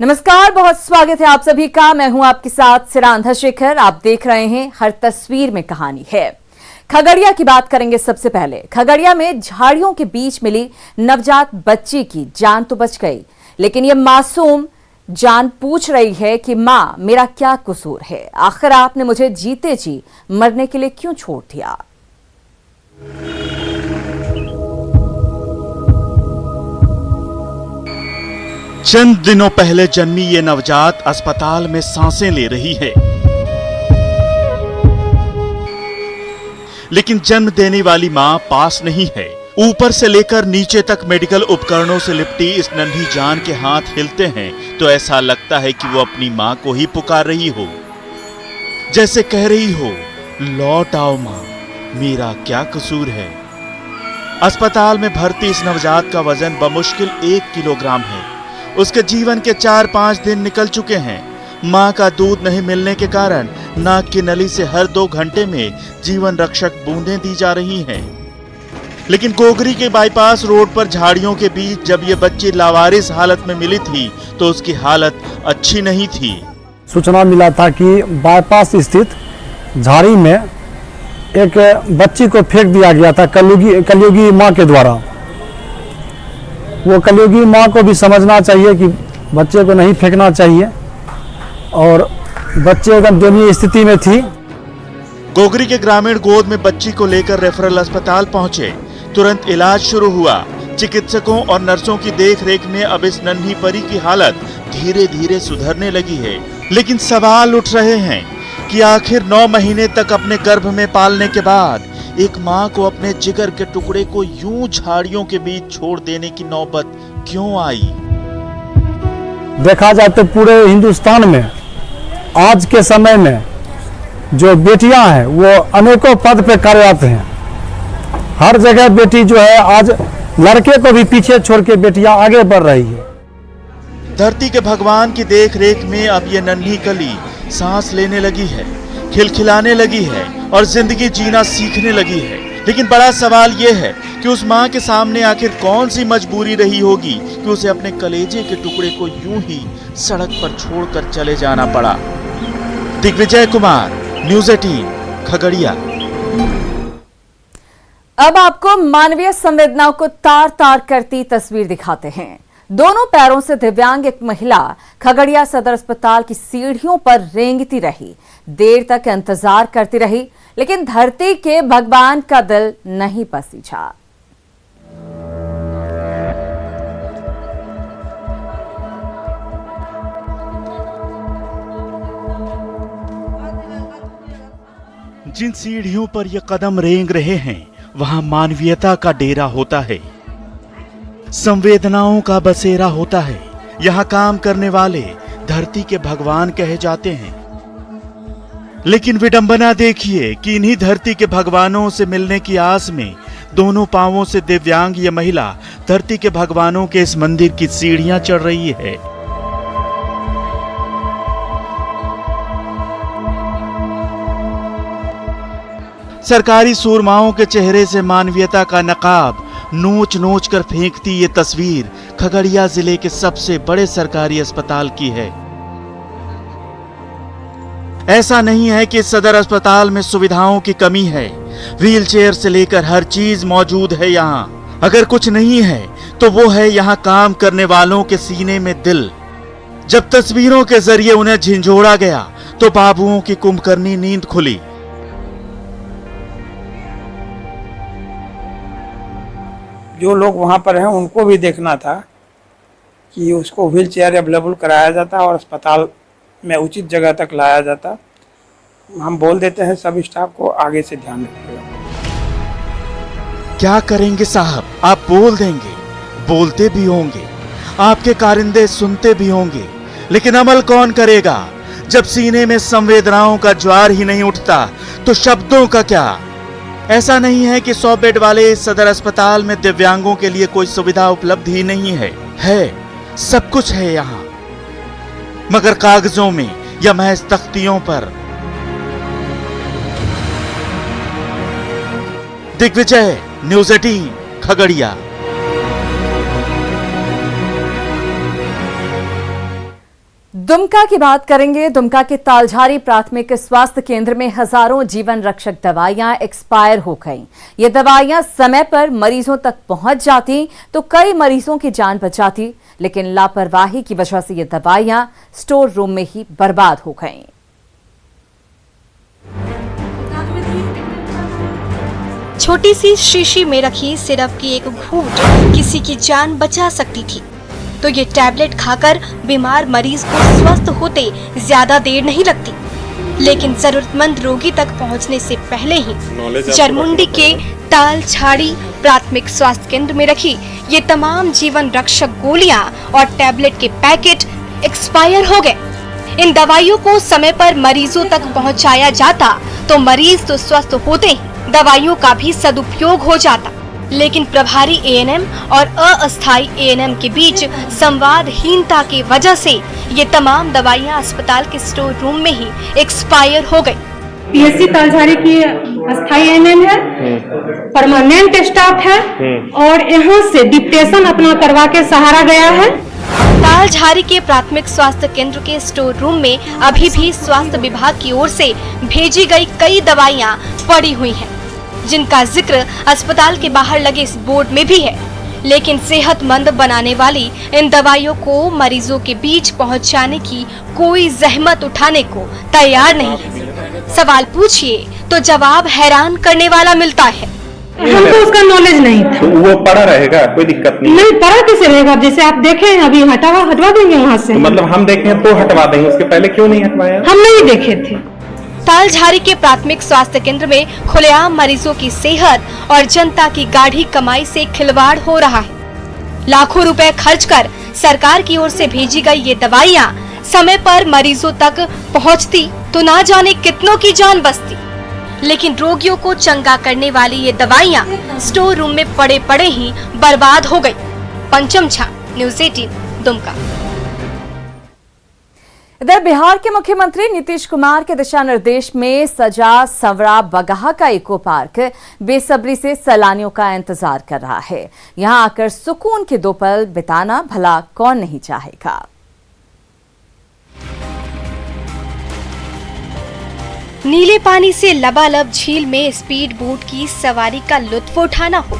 नमस्कार, बहुत स्वागत है आप सभी का। मैं हूं आपके साथ सिरांधा शेखर। आप देख रहे हैं हर तस्वीर में कहानी है। खगड़िया की बात करेंगे। सबसे पहले खगड़िया में झाड़ियों के बीच मिली नवजात बच्ची की जान तो बच गई, लेकिन ये मासूम जान पूछ रही है कि मां, मेरा क्या कसूर है? आखिर आपने मुझे जीते जी मरने के लिए क्यों छोड़ दिया? चंद दिनों पहले जन्मी ये नवजात अस्पताल में सांसें ले रही है, लेकिन जन्म देने वाली मां पास नहीं है। ऊपर से लेकर नीचे तक मेडिकल उपकरणों से लिपटी इस नन्ही जान के हाथ हिलते हैं तो ऐसा लगता है कि वो अपनी मां को ही पुकार रही हो, जैसे कह रही हो, लौट आओ मां, मेरा क्या कसूर है। अस्पताल में भर्ती इस नवजात का वजन बमुश्किल 1 किलोग्राम है। उसके जीवन के 4-5 दिन निकल चुके हैं। मां का दूध नहीं मिलने के कारण नाक की नली से हर 2 घंटे में जीवन रक्षक बूंदें दी जा रही हैं। लेकिन गोगरी के बाईपास रोड पर झाड़ियों के बीच जब ये बच्ची लावारिस हालत में मिली थी तो उसकी हालत अच्छी नहीं थी। सूचना मिला था कि बाईपास स्थित झाड़ी में एक बच्ची को फेंक दिया गया था कलयुगी मां के द्वारा। वो कलयुगी मां को भी समझना चाहिए कि बच्चे को नहीं फेंकना चाहिए, और बच्चे एकदम दयनीय स्थिति में थी। गोगरी के ग्रामीण गोद में बच्ची को लेकर रेफरल अस्पताल पहुंचे। तुरंत इलाज शुरू हुआ। चिकित्सकों और नर्सों की देखरेख में अब इस नन्ही परी की हालत धीरे धीरे सुधरने लगी है। लेकिन सवाल उठ रहे हैं कि आखिर 9 महीने तक अपने गर्भ में पालने के बाद एक मां को अपने जिगर के टुकड़े को यूं झाड़ियों के बीच छोड़ देने की नौबत क्यों आई? देखा जाए तो पूरे हिंदुस्तान में आज के समय में जो बेटियां हैं वो अनेकों पद पे कार्यरत हैं। हर जगह बेटी जो है, आज लड़के को भी पीछे छोड़ के बेटियां आगे बढ़ रही है। धरती के भगवान की देखरेख में अब ये नन्ही कली सांस लेने लगी है, खिलखिलाने लगी है और जिंदगी जीना सीखने लगी है। लेकिन बड़ा सवाल यह है कि उस मां के सामने आखिर कौन सी मजबूरी रही होगी कि उसे अपने कलेजे के टुकड़े को यूं ही सड़क पर छोड़कर चले जाना पड़ा। दिग्विजय कुमार, न्यूज़ 18, खगड़िया। अब आपको मानवीय संवेदनाओं को तार तार करती तस्वीर दिखाते हैं। दोनों पैरों से दिव्यांग एक महिला खगड़िया सदर अस्पताल की सीढ़ियों पर रेंगती रही, देर तक इंतजार करती रही, लेकिन धरती के भगवान का दिल नहीं पसीजा। जिन सीढ़ियों पर ये कदम रेंग रहे हैं वहां मानवीयता का डेरा होता है, संवेदनाओं का बसेरा होता है। यहाँ काम करने वाले धरती के भगवान कहे जाते हैं। लेकिन विडंबना देखिए कि इन्हीं धरती के भगवानों से मिलने की आस में दोनों पांवों से दिव्यांग ये महिला धरती के भगवानों के इस मंदिर की सीढ़ियां चढ़ रही है। सरकारी सूरमाओं के चेहरे से मानवीयता का नकाब नोच नोच कर फेंकती ये तस्वीर खगड़िया जिले के सबसे बड़े सरकारी अस्पताल की है। ऐसा नहीं है कि सदर अस्पताल में सुविधाओं की कमी है। व्हीलचेयर से लेकर हर चीज मौजूद है यहाँ। अगर कुछ नहीं है तो वो है यहाँ काम करने वालों के सीने में दिल। जब तस्वीरों के जरिए उन्हें झिंझोड़ा गया तो बाबुओं की कुंभकर्णी नींद खुली। जो लोग वहाँ पर हैं उनको भी देखना था कि उसको व्हील चेयर अवेलेबल कराया जाता और अस्पताल में उचित जगह तक लाया जाता। हम बोल देते हैं सब स्टाफ को आगे से ध्यान रखिएगा। क्या करेंगे साहब, आप बोल देंगे, बोलते भी होंगे, आपके कारिंदे सुनते भी होंगे, लेकिन अमल कौन करेगा? जब सीने में संवेदनाओं का ज्वार ही नहीं उठता तो शब्दों का क्या? ऐसा नहीं है कि 100 बेड वाले इस सदर अस्पताल में दिव्यांगों के लिए कोई सुविधा उपलब्ध ही नहीं है। सब कुछ है यहाँ, मगर कागजों में या महज तख्तियों पर। दिग्विजय, न्यूज़ 18, खगड़िया। दुमका की बात करेंगे। दुमका के तालझारी प्राथमिक स्वास्थ्य केंद्र में हजारों जीवन रक्षक दवाइयां एक्सपायर हो गईं। ये दवाइयां समय पर मरीजों तक पहुंच जाती तो कई मरीजों की जान बचाती, लेकिन लापरवाही की वजह से ये दवाइयां स्टोर रूम में ही बर्बाद हो गईं। छोटी सी शीशी में रखी सिरप की एक घूंट किसी की जान बचा सकती थी, तो ये टैबलेट खाकर बीमार मरीज को स्वस्थ होते ज्यादा देर नहीं लगती। लेकिन जरूरतमंद रोगी तक पहुंचने से पहले ही चरमुंडी के तालझारी प्राथमिक स्वास्थ्य केंद्र में रखी ये तमाम जीवन रक्षक गोलियां और टैबलेट के पैकेट एक्सपायर हो गए। इन दवाइयों को समय पर मरीजों तक पहुंचाया जाता तो मरीज तो स्वस्थ होते ही दवाइयों का भी सदुपयोग हो जाता, लेकिन प्रभारी एएनएम और अस्थायी एएनएम के बीच संवादहीनता की वजह से ये तमाम दवाइयां अस्पताल के स्टोर रूम में ही एक्सपायर हो गई। पीएससी तालझारी की अस्थायी एएनएम है, परमानेंट स्टाफ है और यहाँ से डिप्टेशन अपना करवा के सहारा गया है। तालझारी के प्राथमिक स्वास्थ्य केंद्र के स्टोर रूम में अभी भी स्वास्थ्य विभाग की ओर से भेजी गई कई दवाइयां पड़ी हुई हैं, जिनका जिक्र अस्पताल के बाहर लगे इस बोर्ड में भी है, लेकिन सेहतमंद बनाने वाली इन दवाइयों को मरीजों के बीच पहुंचाने की कोई जहमत उठाने को तैयार नहीं है। सवाल पूछिए तो जवाब हैरान करने वाला मिलता है। हमको उसका नॉलेज नहीं था। तो वो पड़ा रहेगा, कोई दिक्कत नहीं। नहीं पड़ा कैसे रहेगा? जैसे आप देखे हैं अभी हटवा देंगे वहाँ से। तो मतलब हम देखें तो हटवा देंगे, उसके पहले क्यों नहीं हटवाया? हम नहीं देखे थे। तालझारी के प्राथमिक स्वास्थ्य केंद्र में खुलेआम मरीजों की सेहत और जनता की गाढ़ी कमाई से खिलवाड़ हो रहा है। लाखों रुपए खर्च कर सरकार की ओर से भेजी गई ये दवाइयां समय पर मरीजों तक पहुंचती तो ना जाने कितनों की जान बचती, लेकिन रोगियों को चंगा करने वाली ये दवाइयां स्टोर रूम में पड़े पड़े ही बर्बाद हो गई। पंचम झा, न्यूज़ 18, दुमका। इधर बिहार के मुख्यमंत्री नीतीश कुमार के दिशा निर्देश में सजा संवरा बगहा का इको पार्क बेसब्री से सैलानियों का इंतजार कर रहा है। यहां आकर सुकून के 2 पल बिताना भला कौन नहीं चाहेगा। नीले पानी से लबालब झील में स्पीड बोट की सवारी का लुत्फ उठाना हो,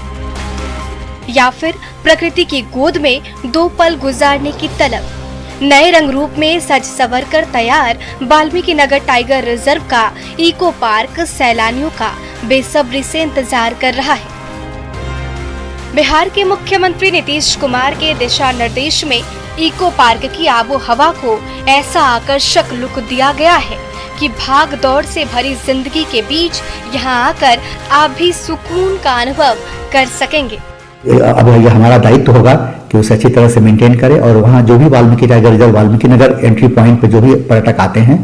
या फिर प्रकृति की गोद में 2 पल गुजारने की तलब, नए रंग रूप में सज संवर कर तैयार वाल्मीकि नगर टाइगर रिजर्व का इको पार्क सैलानियों का बेसब्री से इंतजार कर रहा है। बिहार के मुख्यमंत्री नीतीश कुमार के दिशा निर्देश में इको पार्क की आबो हवा को ऐसा आकर्षक लुक दिया गया है कि भाग दौड़ से भरी जिंदगी के बीच यहाँ आकर आप भी सुकून का अनुभव कर सकेंगे। अब ये हमारा दायित्व होगा कि उसे अच्छी तरह से मेंटेन करें और वहाँ जो भी Valmiki tiger reserve Valmiki Nagar entry point पे जो भी पर्यटक आते हैं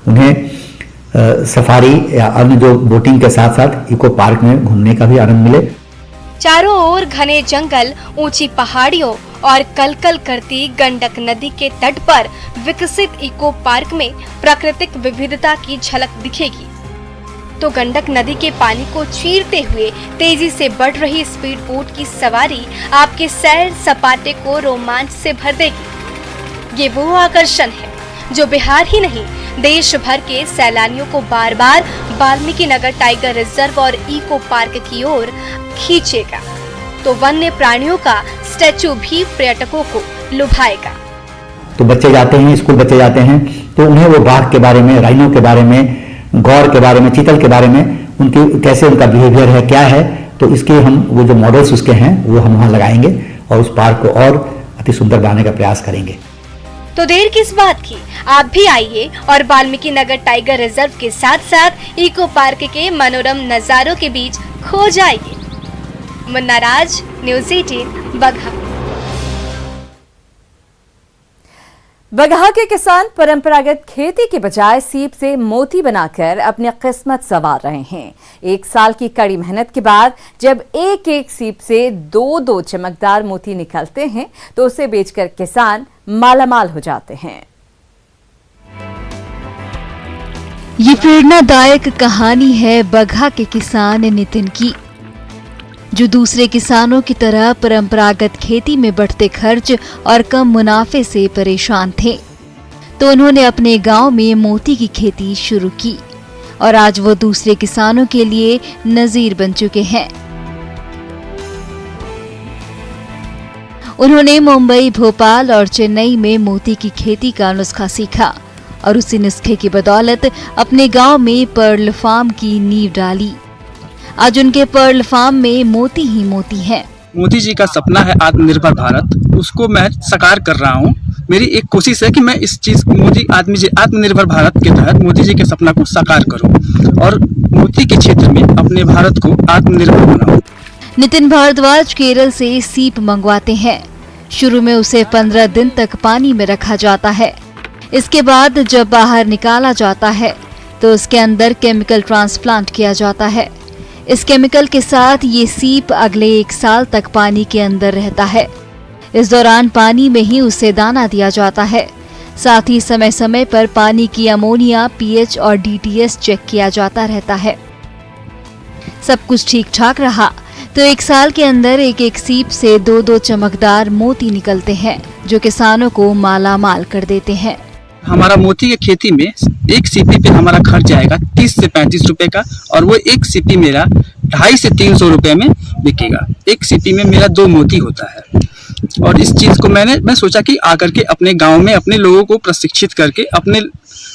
उन्हें सफारी या अन्य जो बोटिंग के साथ साथ इको पार्क में घूमने का भी आनंद मिले। चारों ओर घने जंगल, ऊंची पहाड़ियों और कलकल करती गंडक नदी के तट पर विकसित इको पार्क में प्राकृतिक विविधता की झलक दिखेगी, तो गंडक नदी के पानी को चीरते हुए तेजी से बढ़ रही स्पीड बोट की सवारी आपके सैर सपाटे को रोमांच से भर देगी। ये वो आकर्षण है जो बिहार ही नहीं देश भर के सैलानियों को बार बार वाल्मीकि नगर टाइगर रिजर्व और इको पार्क की ओर खींचेगा, तो वन्य प्राणियों का स्टैचू भी पर्यटकों को लुभाएगा। तो बच्चे जाते हैं, स्कूल बच्चे जाते हैं, तो उन्हें वो बाघ के बारे में, राइनो के बारे में, गौर के बारे में, चीतल के बारे में, उनकी कैसे उनका बिहेवियर है, क्या है, तो इसके हम वो जो मॉडल्स उसके हैं वो हम वहाँ लगाएंगे और उस पार्क को और अति सुंदर बनाने का प्रयास करेंगे। तो देर किस बात की, आप भी आइए और वाल्मीकि नगर टाइगर रिजर्व के साथ साथ इको पार्क के मनोरम नजारों के बीच खो जाइए। मुन्ना राज, न्यूज़ 18, बगहा। बगहा के किसान परंपरागत खेती के बजाय सीप से मोती बनाकर अपनी किस्मत संवार रहे हैं। 1 साल की कड़ी मेहनत के बाद जब एक एक सीप से 2-2 चमकदार मोती निकलते हैं तो उसे बेचकर किसान मालामाल हो जाते हैं। ये प्रेरणादायक कहानी है बगहा के किसान नितिन की, जो दूसरे किसानों की तरह परंपरागत खेती में बढ़ते खर्च और कम मुनाफे से परेशान थे। तो उन्होंने अपने गांव में मोती की खेती शुरू की और आज वो दूसरे किसानों के लिए नजीर बन चुके हैं। उन्होंने मुंबई, भोपाल और चेन्नई में मोती की खेती का नुस्खा सीखा और उसी नुस्खे की बदौलत अपने गांव में पर्ल फार्म की नींव डाली। आज उनके पर्ल फार्म में मोती ही मोती हैं। मोदी जी का सपना है आत्मनिर्भर भारत, उसको मैं साकार कर रहा हूँ। मेरी एक कोशिश है कि मैं इस चीज आत्मनिर्भर भारत के तहत मोदी जी के सपना को साकार करूँ और मोती के क्षेत्र में अपने भारत को आत्मनिर्भर बनाऊं। नितिन भारद्वाज केरल से सीप मंगवाते हैं। शुरू में उसे 15 दिन तक पानी में रखा जाता है। इसके बाद जब बाहर निकाला जाता है तो उसके अंदर केमिकल ट्रांसप्लांट किया जाता है। इस केमिकल के साथ ये सीप अगले 1 साल तक पानी के अंदर रहता है। इस दौरान पानी में ही उसे दाना दिया जाता है। साथ ही समय समय पर पानी की अमोनिया, पीएच और डीटीएस चेक किया जाता रहता है। सब कुछ ठीक ठाक रहा तो 1 साल के अंदर एक सीप से 2-2 चमकदार मोती निकलते हैं, जो किसानों को माला माल कर देते हैं। हमारा मोती की खेती में एक सीपी पे हमारा खर्च जाएगा 30 से 35 रुपए का और वो एक सीपी मेरा 250 से 300 रुपए में बिकेगा। एक सीपी में मेरा 2 मोती होता है। और इस चीज को मैं सोचा कि आकर के अपने गांव में अपने लोगों को प्रशिक्षित करके अपने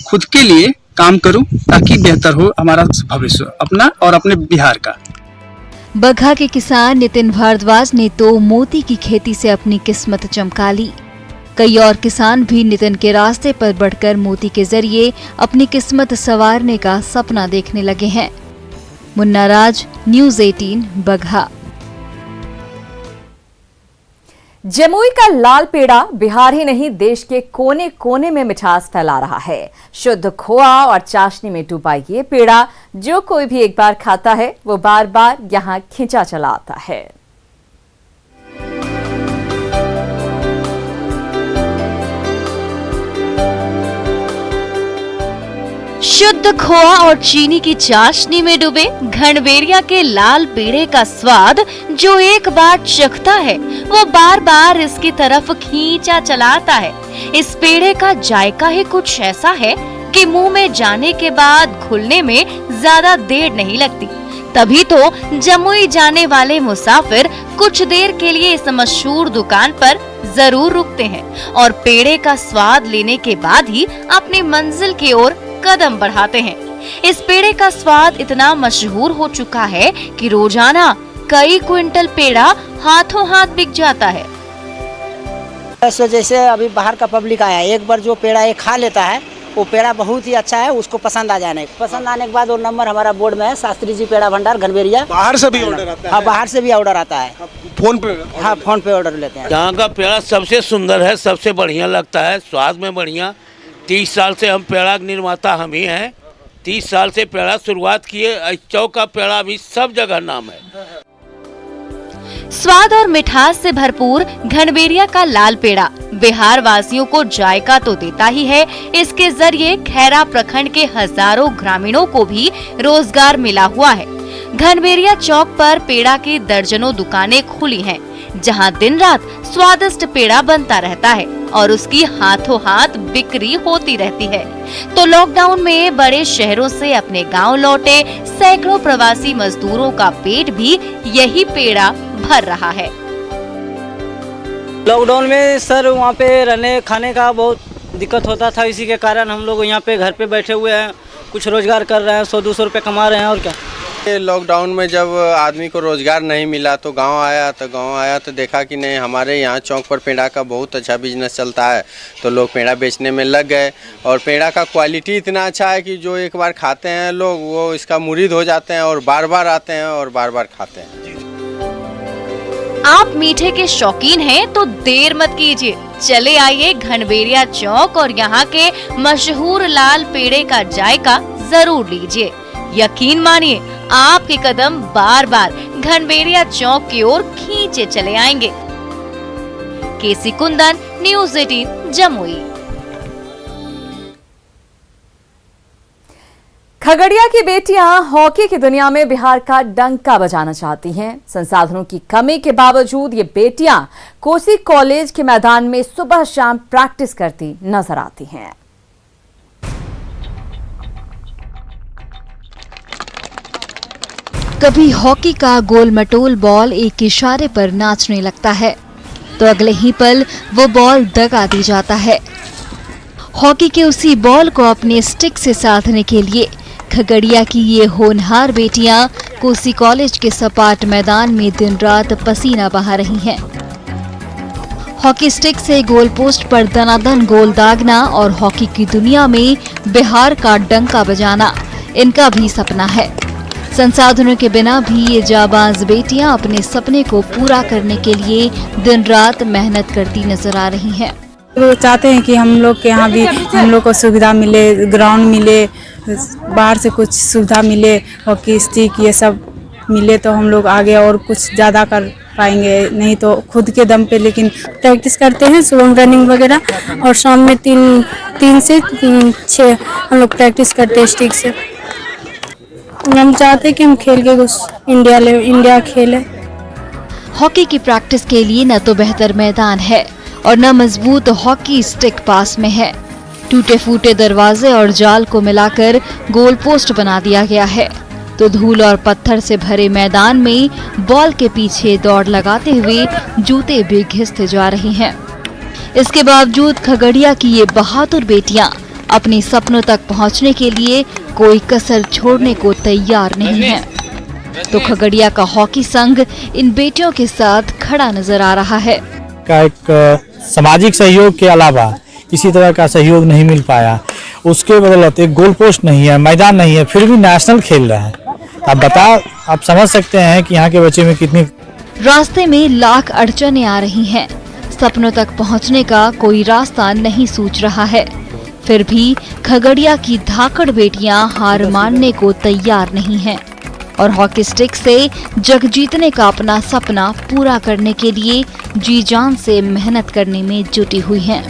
खुद के लिए काम करूं ताकि बेहतर हो हमारा भविष्य अपना और अपने बिहार का। बगहा के किसान नितिन भारद्वाज ने तो मोती की खेती से अपनी किस्मत चमका ली। कई और किसान भी नितिन के रास्ते पर बढ़कर मोती के जरिए अपनी किस्मत संवारने का सपना देखने लगे हैं। मुन्ना राज, न्यूज़ 18, बगहा। जमुई का लाल पेड़ा बिहार ही नहीं देश के कोने कोने में मिठास फैला रहा है। शुद्ध खोआ और चाशनी में डूबा ये पेड़ा जो कोई भी एक बार खाता है वो बार बार यहाँ खिंचा चला आता है। शुद्ध खोआ और चीनी की चाशनी में डूबे घनबेरिया के लाल पेड़े का स्वाद जो एक बार चखता है वो बार बार इसकी तरफ खींचा चलाता है। इस पेड़े का जायका ही कुछ ऐसा है कि मुंह में जाने के बाद घुलने में ज्यादा देर नहीं लगती। तभी तो जमुई जाने वाले मुसाफिर कुछ देर के लिए इस मशहूर दुकान पर जरूर रुकते हैं और पेड़े का स्वाद लेने के बाद ही अपनी मंजिल की ओर कदम बढ़ाते हैं। इस पेड़े का स्वाद इतना मशहूर हो चुका है कि रोजाना कई क्विंटल पेड़ा हाथों हाथ बिक जाता है। ऐसे जैसे अभी बाहर का पब्लिक आया, एक बार जो पेड़ा ये खा लेता है वो पेड़ा बहुत ही अच्छा है, उसको पसंद आने के बाद वो नंबर हमारा बोर्ड में है, शास्त्री जी पेड़ा भंडार घनबेरिया। बाहर से भी ऑर्डर आता है? हाँ, बाहर से भी ऑर्डर आता है। फोन पे? हाँ, फोन पे ऑर्डर लेते हैं। यहाँ का पेड़ा सबसे सुंदर है, सबसे बढ़िया लगता है, स्वाद में बढ़िया। 30 साल से हम पेड़ा निर्माता हम ही हैं। 30 साल से पेड़ा शुरुआत किए। चौक का पेड़ा भी सब जगह नाम है। स्वाद और मिठास से भरपूर घनबेरिया का लाल पेड़ा बिहार वासियों को जायका तो देता ही है, इसके जरिए खैरा प्रखंड के हजारों ग्रामीणों को भी रोजगार मिला हुआ है। घनबेरिया चौक पर पेड़ा की दर्जनों दुकानें खुली हैं, जहां दिन रात स्वादिष्ट पेड़ा बनता रहता है और उसकी हाथों हाथ बिक्री होती रहती है। तो लॉकडाउन में बड़े शहरों से अपने गांव लौटे सैकड़ों प्रवासी मजदूरों का पेट भी यही पेड़ा भर रहा है। लॉकडाउन में सर वहाँ पे रहने खाने का बहुत दिक्कत होता था, इसी के कारण हम लोग यहाँ पे घर पे बैठे हुए हैं, कुछ रोजगार कर रहे हैं, 100-200 रुपये कमा रहे हैं। और क्या लॉकडाउन में जब आदमी को रोजगार नहीं मिला तो गांव आया तो देखा कि नहीं, हमारे यहाँ चौक पर पेड़ा का बहुत अच्छा बिजनेस चलता है, तो लोग पेड़ा बेचने में लग गए। और पेड़ा का क्वालिटी इतना अच्छा है कि जो एक बार खाते हैं लोग वो इसका मुरीद हो जाते हैं और बार बार आते हैं और बार बार खाते हैं। आप मीठे के शौकीन हैं तो देर मत कीजिए, चले आइए घनबेरिया चौक और यहाँ के मशहूर लाल पेड़े का जायका जरूर लीजिए। यकीन मानिए आपके कदम बार बार घनबेरिया चौक की ओर खींचे चले आएंगे। केसी कुंदन, न्यूज़ 18, जमुई। खगड़िया की बेटियां हॉकी की दुनिया में बिहार का डंका बजाना चाहती हैं। संसाधनों की कमी के बावजूद ये बेटियां कोसी कॉलेज के मैदान में सुबह शाम प्रैक्टिस करती नजर आती हैं। कभी हॉकी का गोल मटोल बॉल एक इशारे पर नाचने लगता है तो अगले ही पल वो बॉल दगा दी जाता है। हॉकी के उसी बॉल को अपने स्टिक से साधने के लिए खगड़िया की ये होनहार बेटियां कोसी कॉलेज के सपाट मैदान में दिन रात पसीना बहा रही हैं। हॉकी स्टिक से गोल पोस्ट पर दनादन गोल दागना और हॉकी की दुनिया में बिहार का डंका बजाना इनका भी सपना है। संसाधनों के बिना भी ये जाबाज बेटियां अपने सपने को पूरा करने के लिए दिन रात मेहनत करती नजर आ रही हैं। वो चाहते हैं कि हम लोग के यहाँ भी हम लोग को सुविधा मिले, ग्राउंड मिले, बाहर से कुछ सुविधा मिले, हॉकी स्टिक ये सब मिले तो हम लोग आगे और कुछ ज़्यादा कर पाएंगे, नहीं तो खुद के दम पे। लेकिन प्रैक्टिस करते हैं सुबह रनिंग वगैरह और शाम में 3 से 6 हम लोग प्रैक्टिस करते हैं स्टिक से। हम चाहते हैं कि हम खेल के कुछ इंडिया खेले। हॉकी की प्रैक्टिस के लिए न तो बेहतर मैदान है और न मजबूत हॉकी स्टिक पास में है। टूटे फूटे दरवाजे और जाल को मिलाकर गोल पोस्ट बना दिया गया है तो धूल और पत्थर से भरे मैदान में बॉल के पीछे दौड़ लगाते हुए जूते भी घिसते जा रही हैं। इसके बावजूद खगड़िया की ये बहादुर बेटियां अपने सपनों तक पहुंचने के लिए कोई कसर छोड़ने को तैयार नहीं है। तो खगड़िया का हॉकी संघ इन बेटियों के साथ खड़ा नजर आ रहा है। का एक सामाजिक सहयोग के अलावा किसी तरह का सहयोग नहीं मिल पाया। उसके बदौलत एक गोल पोस्ट नहीं है, मैदान नहीं है, फिर भी नेशनल खेल रहे हैं। आप समझ सकते हैं कि यहाँ के बच्चे में कितनी। रास्ते में लाख अड़चनें आ रही हैं। सपनों तक पहुँचने का कोई रास्ता नहीं सूझ रहा है। फिर भी खगड़िया की धाकड़ बेटियां हार मानने को तैयार नहीं हैं और हॉकी स्टिक से जग जीतने का अपना सपना पूरा करने के लिए जी जान से मेहनत करने में जुटी हुई हैं।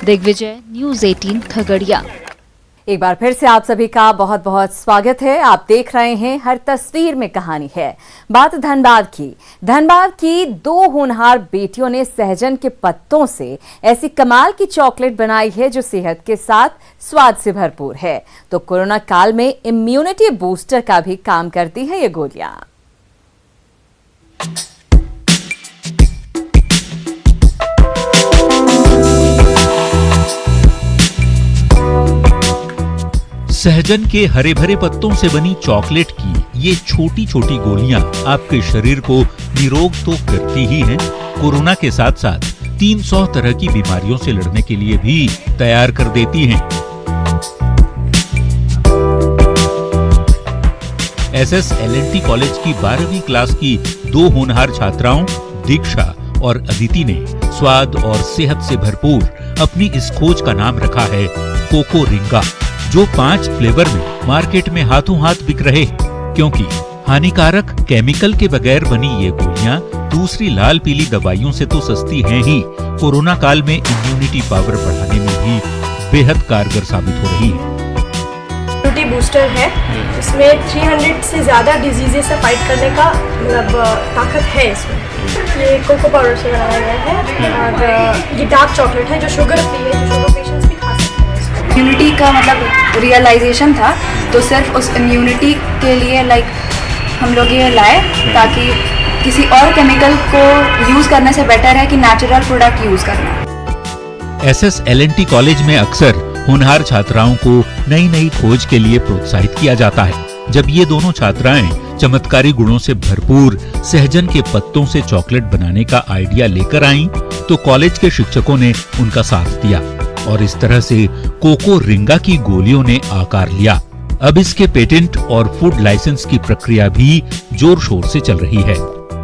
दिग्विजय, न्यूज़ 18 खगड़िया। एक बार फिर से आप सभी का बहुत बहुत स्वागत है। आप देख रहे हैं हर तस्वीर में कहानी है। बात धनबाद की 2 होनहार बेटियों ने सहजन के पत्तों से ऐसी कमाल की चॉकलेट बनाई है जो सेहत के साथ स्वाद से भरपूर है तो कोरोना काल में इम्यूनिटी बूस्टर का भी काम करती है ये गोलियां। सहजन के हरे भरे पत्तों से बनी चॉकलेट की ये छोटी छोटी गोलियां आपके शरीर को निरोग तो करती ही हैं, कोरोना के साथ साथ 300 तरह की बीमारियों से लड़ने के लिए भी तैयार कर देती हैं। SSLNT कॉलेज की 12वीं क्लास की 2 होनहार छात्राओं दीक्षा और अदिति ने स्वाद और सेहत से भरपूर अपनी इस खोज का नाम रखा है कोको रिंगा, जो 5 फ्लेवर में मार्केट में हाथों हाथ बिक रहे हैं। क्योंकि हानिकारक केमिकल के बगैर बनी ये गोलियां दूसरी लाल पीली दवाइयों से तो सस्ती हैं ही, कोरोना काल में इम्यूनिटी पावर बढ़ाने में भी बेहद कारगर साबित हो रही है। इम्यूनिटी बूस्टर है, इसमें 300 से ज़्यादा डिजीजेस से फाइट करने का ताकत है इसमें। ये कोको पाउडर से बनाया गया है और ये डार्क चॉकलेट है जो शुगर फ्री है, जो शुगर पेशेंट्स भी खा सकते हैं। इम्यूनिटी का मतलब रियलाइजेशन था तो सिर्फ उस इम्यूनिटी के लिए हम लोग ये लाए ताकि किसी और केमिकल को यूज़ करने से बेटर है कि नेचुरल प्रोडक्ट यूज़ करना। SSLNT कॉलेज में अक्सर होनहार छात्राओं को नई नई खोज के लिए प्रोत्साहित किया जाता है। जब ये दोनों छात्राएं चमत्कारी गुणों से भरपूर सहजन के पत्तों से चॉकलेट बनाने का आइडिया लेकर आईं, तो कॉलेज के शिक्षकों ने उनका साथ दिया और इस तरह से कोको रिंगा की गोलियों ने आकार लिया। अब इसके पेटेंट और फूड लाइसेंस की प्रक्रिया भी जोर शोर से चल रही है।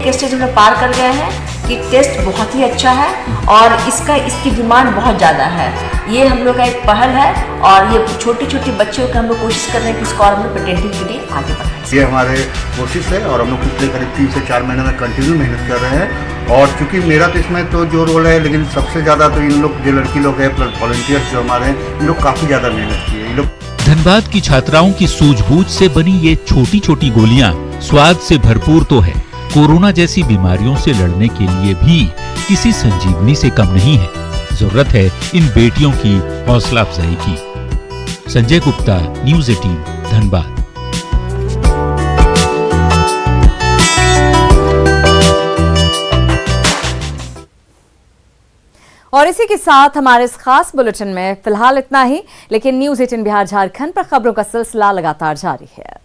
स्टेज में पार कर गए हैं कि टेस्ट बहुत ही अच्छा है और इसकी डिमांड बहुत ज़्यादा है। ये हम लोग का एक पहल है और ये छोटी छोटी बच्चों की हम लोग कोशिश कर रहे हैं कि इसको और हम लोग पेटेंटिंग के लिए आगे बढ़ाएं। ये हमारे कोशिश है और हम लोग पिछले करीब 3 से 4 महीने में कंटिन्यू मेहनत कर रहे हैं और चूंकि मेरा तो इसमें तो जो रोल है, लेकिन सबसे ज़्यादा तो इन लोग जो लड़की लोग हैं प्लस वॉलंटियर्स जो हमारे हैं, इन लोग काफ़ी ज़्यादा मेहनत की है। धनबाद की छात्राओं की सूझबूझ से बनी ये छोटी छोटी गोलियां स्वाद से भरपूर तो है, कोरोना जैसी बीमारियों से लड़ने के लिए भी किसी संजीवनी से कम नहीं है। जरूरत है इन बेटियों की हौसला अफजाई की। संजय गुप्ता, न्यूज़ 18 धनबाद। और इसी के साथ हमारे इस खास बुलेटिन में फिलहाल इतना ही, लेकिन न्यूज़ 18 बिहार झारखंड पर खबरों का सिलसिला लगातार जारी है।